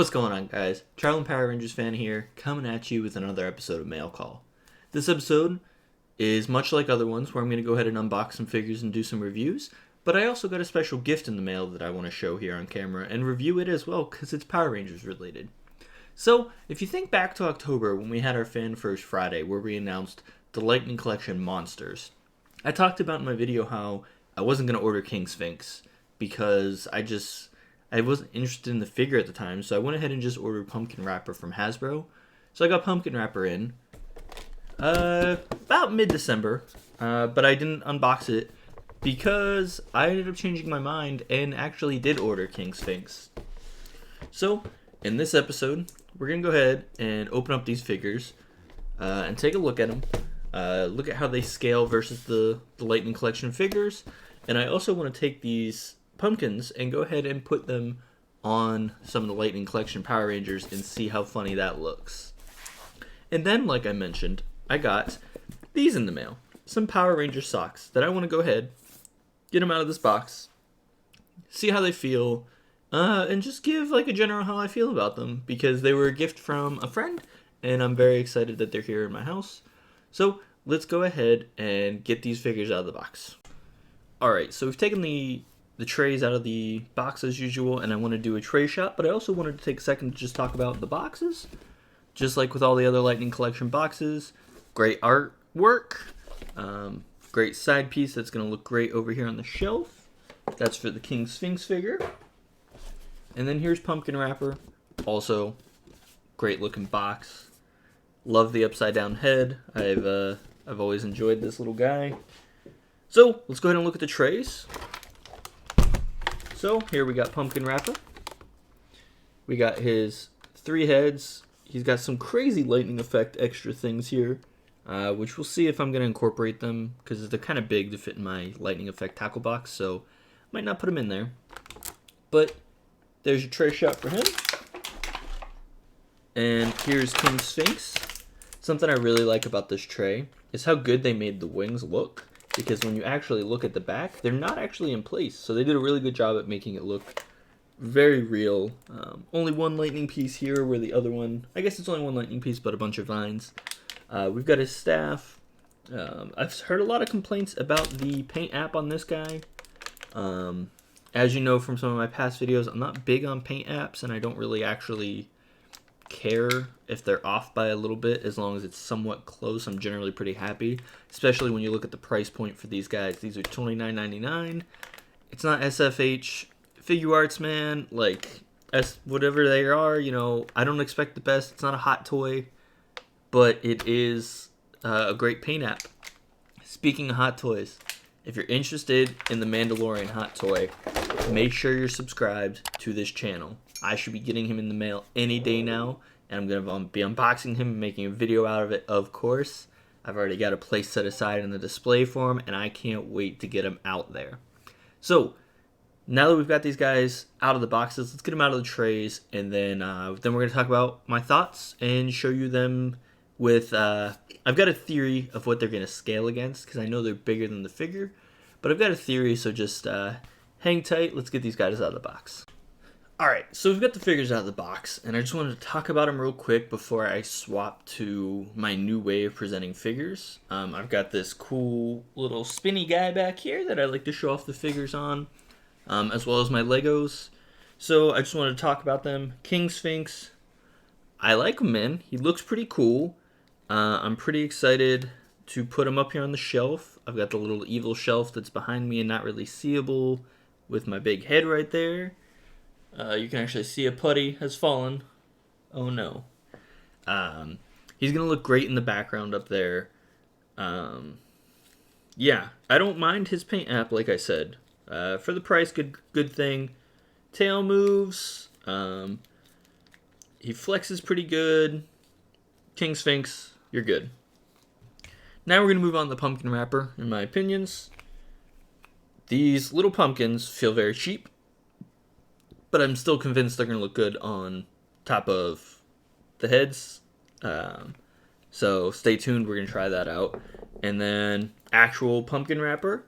What's going on, guys? Traveling Power Rangers fan here, coming at you with another episode of Mail Call. This episode is much like other ones where I'm going to go ahead and unbox some figures and do some reviews, but I also got a special gift in the mail that I want to show here on camera and review it as well because it's Power Rangers related. So, if you think back to October when we had our Fan First Friday where we announced the Lightning Collection Monsters, I talked about in my video how I wasn't going to order King Sphinx because I wasn't interested in the figure at the time, so I went ahead and just ordered Pumpkin Wrapper from Hasbro. So I got Pumpkin Wrapper in about mid-December, but I didn't unbox it because I ended up changing my mind and actually did order King Sphinx. So, in this episode, we're going to go ahead and open up these figures and take a look at them. Look at how they scale versus the Lightning Collection figures. And I also want to take these pumpkins and go ahead and put them on some of the Lightning Collection Power Rangers and see how funny that looks. And then, like I mentioned, I got these in the mail. Some Power Ranger socks that I want to go ahead, get them out of this box, see how they feel, and just give like a general how I feel about them because they were a gift from a friend and I'm very excited that they're here in my house. So let's go ahead and get these figures out of the box. Alright, so we've taken the trays out of the box as usual, and I want to do a tray shot, but I also wanted to take a second to just talk about the boxes. Just like with all the other Lightning Collection boxes, great artwork, great side piece that's going to look great over here on the shelf. That's for the King Sphinx figure. And then here's Pumpkin Wrapper, also great looking box. Love the upside down head. I've always enjoyed this little guy. So let's go ahead and look at the trays. So here we got Pumpkin Wrapper. We got his 3 heads. He's got some crazy lightning effect extra things here, which we'll see if I'm going to incorporate them because they're kind of big to fit in my lightning effect tackle box, so might not put them in there. But there's your tray shot for him. And here's King Sphinx. Something I really like about this tray is how good they made the wings look. Because when you actually look at the back, they're not actually in place. So they did a really good job at making it look very real. Only one lightning piece here where the other one, I guess it's only one lightning piece, but a bunch of vines. We've got his staff. I've heard a lot of complaints about the paint app on this guy. As you know from some of my past videos, I'm not big on paint apps, and I don't really actually care if they're off by a little bit. As long as it's somewhat close, I'm generally pretty happy, especially when you look at the price point for these guys. These are $29.99. It's not SFH Figure Arts, man. Like, whatever they are, you know, I don't expect the best. It's not a hot toy, but it is a great paint app. Speaking of hot toys, if you're interested in the Mandalorian hot toy, make sure you're subscribed to this channel. I should be getting him in the mail any day now, and I'm going to be unboxing him and making a video out of it, of course. I've already got a place set aside in the display for him, and I can't wait to get him out there. So, now that we've got these guys out of the boxes, let's get them out of the trays, and then we're going to talk about my thoughts and show you them with... I've got a theory of what they're going to scale against, because I know they're bigger than the figure, but I've got a theory, so just hang tight. Let's get these guys out of the box. Alright, so we've got the figures out of the box, and I just wanted to talk about them real quick before I swap to my new way of presenting figures. I've got this cool little spinny guy back here that I like to show off the figures on, as well as my Legos. So I just wanted to talk about them. King Sphinx, I like him, man. He looks pretty cool. I'm pretty excited to put him up here on the shelf. I've got the little evil shelf that's behind me and not really seeable with my big head right there. You can actually see a putty has fallen. Oh no. He's going to look great in the background up there. Yeah, I don't mind his paint app, like I said. For the price, good thing. Tail moves. He flexes pretty good. King Sphinx, you're good. Now we're going to move on to the Pumpkin Wrapper, in my opinions. These little pumpkins feel very cheap, but I'm still convinced they're going to look good on top of the heads. So stay tuned. We're going to try that out. And then actual Pumpkin Wrapper.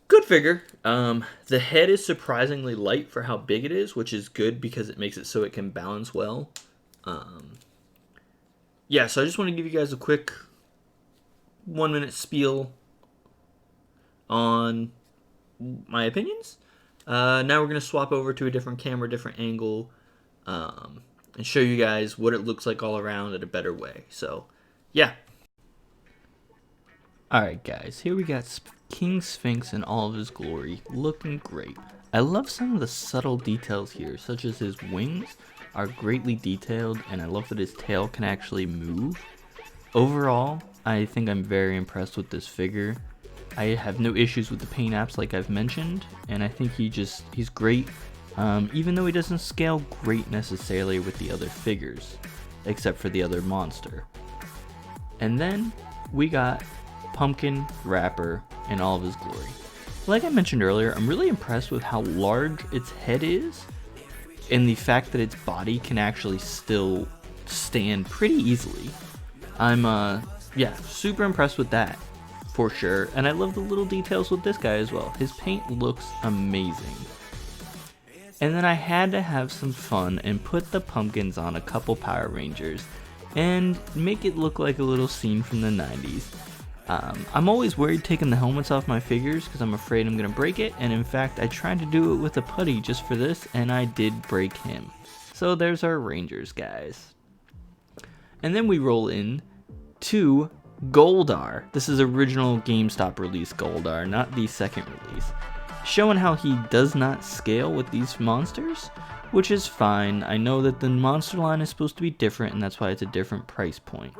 Good figure. The head is surprisingly light for how big it is, which is good because it makes it so it can balance well. Yeah, so I just want to give you guys a quick 1-minute spiel on my opinions. Now we're going to swap over to a different camera, different angle, and show you guys what it looks like all around in a better way. So, yeah. Alright guys, here we got King Sphinx in all of his glory, looking great. I love some of the subtle details here, such as his wings are greatly detailed, and I love that his tail can actually move. Overall, I think I'm very impressed with this figure. I have no issues with the paint apps like I've mentioned, and I think he's great, even though he doesn't scale great necessarily with the other figures, except for the other monster. And then we got Pumpkin Rapper in all of his glory. Like I mentioned earlier, I'm really impressed with how large its head is, and the fact that its body can actually still stand pretty easily. I'm yeah, super impressed with that for sure, and I love the little details with this guy as well. His paint looks amazing. And then I had to have some fun and put the pumpkins on a couple Power Rangers and make it look like a little scene from the 90s. I'm always worried taking the helmets off my figures because I'm afraid I'm going to break it, and in fact I tried to do it with a putty just for this and I did break him. So there's our Rangers, guys. And then we roll in to Goldar. This is original GameStop release Goldar, not the second release. Showing how he does not scale with these monsters, which is fine. I know that the monster line is supposed to be different, and that's why it's a different price point.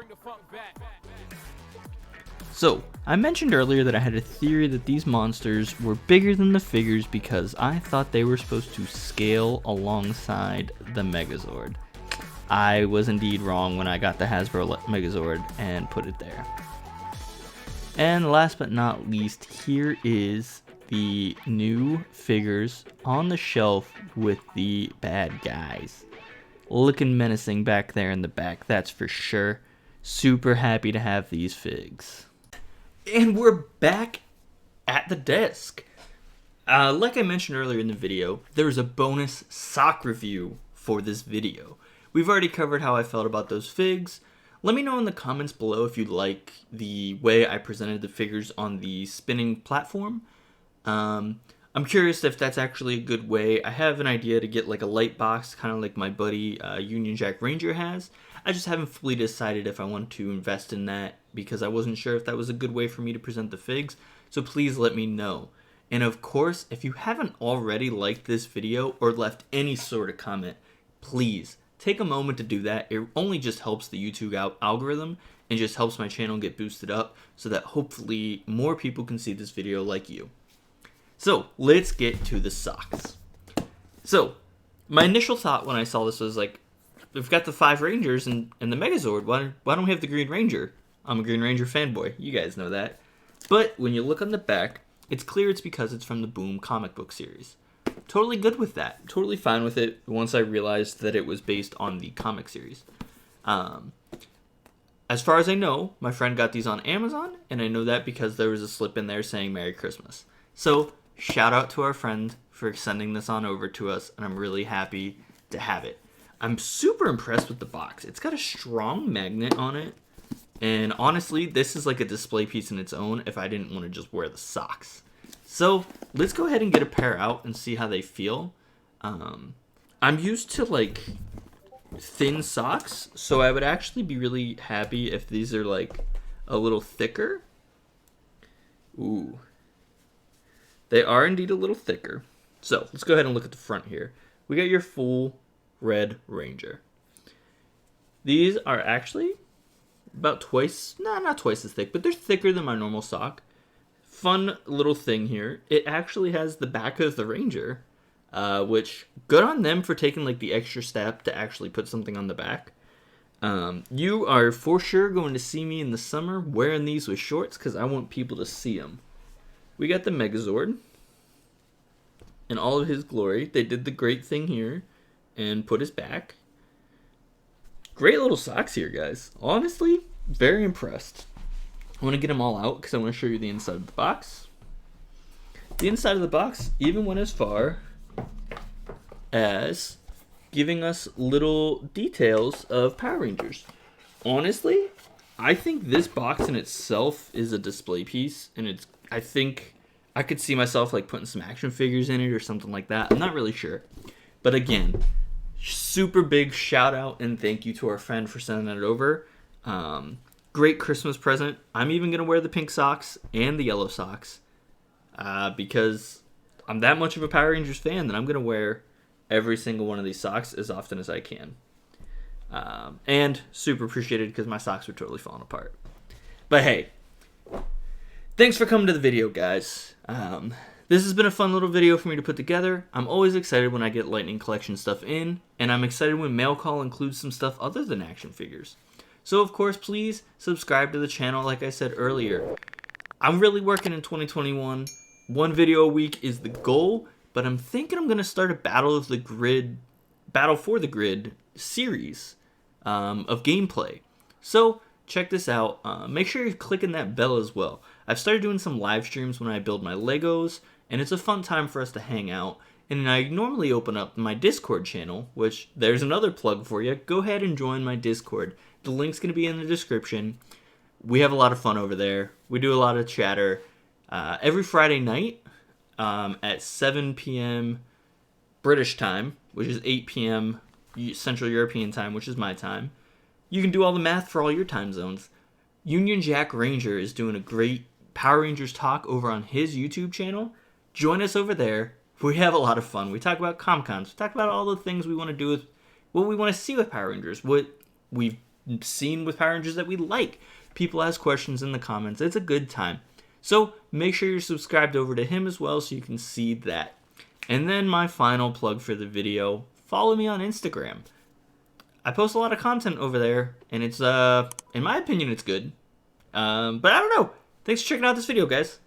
So, I mentioned earlier that I had a theory that these monsters were bigger than the figures because I thought they were supposed to scale alongside the Megazord. I was indeed wrong when I got the Hasbro Megazord and put it there. And last but not least, here is the new figures on the shelf with the bad guys. Looking menacing back there in the back, that's for sure. Super happy to have these figs. And we're back at the desk. Like I mentioned earlier in the video, there's a bonus sock review for this video. We've already covered how I felt about those figs. Let me know in the comments below if you'd like the way I presented the figures on the spinning platform. I'm curious if that's actually a good way. I have an idea to get like a light box, kind of like my buddy Union Jack Ranger has. I just haven't fully decided if I want to invest in that because I wasn't sure if that was a good way for me to present the figs. So please let me know. And of course, if you haven't already liked this video or left any sort of comment, please take a moment to do that. It only just helps the YouTube algorithm and just helps my channel get boosted up so that hopefully more people can see this video like you. So let's get to the socks. So my initial thought when I saw this was like, we've got the 5 Rangers and the Megazord. Why don't we have the Green Ranger? I'm a Green Ranger fanboy. You guys know that. But when you look on the back, it's clear it's because it's from the Boom comic book series. Totally good with that. Totally fine with it once I realized that it was based on the comic series. As far as I know, my friend got these on Amazon, and I know that because there was a slip in there saying Merry Christmas. So shout out to our friend for sending this on over to us, and I'm really happy to have it. I'm super impressed with the box. It's got a strong magnet on it, and honestly, this is like a display piece in its own if I didn't want to just wear the socks. So let's go ahead and get a pair out and see how they feel. I'm used to like thin socks, so I would actually be really happy if these are like a little thicker. Ooh. They are indeed a little thicker. So let's go ahead and look at the front here. We got your full Red Ranger. These are actually about twice, not twice as thick, but they're thicker than my normal sock. Fun little thing here. It actually has the back of the Ranger, which good on them for taking like the extra step to actually put something on the back. You are for sure going to see me in the summer wearing these with shorts because I want people to see them. We got the Megazord in all of his glory. They did the great thing here and put his back. Great little socks here, guys. Honestly, very impressed. I want to get them all out because I want to show you the inside of the box. the inside of the box even went as far as giving us little details of Power Rangers. Honestly, I think this box in itself is a display piece, and I think I could see myself like putting some action figures in it or something like that. I'm not really sure. But again, super big shout out and thank you to our friend for sending it over. Great Christmas present. I'm even going to wear the pink socks and the yellow socks because I'm that much of a Power Rangers fan that I'm going to wear every single one of these socks as often as I can. And super appreciated because my socks were totally falling apart. But hey, thanks for coming to the video, guys. This has been a fun little video for me to put together. I'm always excited when I get Lightning Collection stuff in, and I'm excited when Mail Call includes some stuff other than action figures. So of course, please subscribe to the channel like I said earlier. I'm really working in 2021. One video a week is the goal, but I'm thinking I'm going to start a Battle for the Grid series of gameplay. So check this out. Make sure you're clicking that bell as well. I've started doing some live streams when I build my Legos, and it's a fun time for us to hang out. And I normally open up my Discord channel, which there's another plug for you. Go ahead and join my Discord. The link's going to be in the description. We have a lot of fun over there. We do a lot of chatter. Every Friday night at 7 p.m. British time, which is 8 p.m. Central European time, which is my time. You can do all the math for all your time zones. Union Jack Ranger is doing a great Power Rangers talk over on his YouTube channel. Join us over there. We have a lot of fun. We talk about Comic-Cons. We talk about all the things we want to do with what we want to see with Power Rangers, what we've seen with Power Rangers that we like. People ask questions in the comments. It's a good time. So make sure you're subscribed over to him as well so you can see that. And then my final plug for the video, follow me on Instagram. I post a lot of content over there, and it's, in my opinion, it's good. But I don't know. Thanks for checking out this video, guys.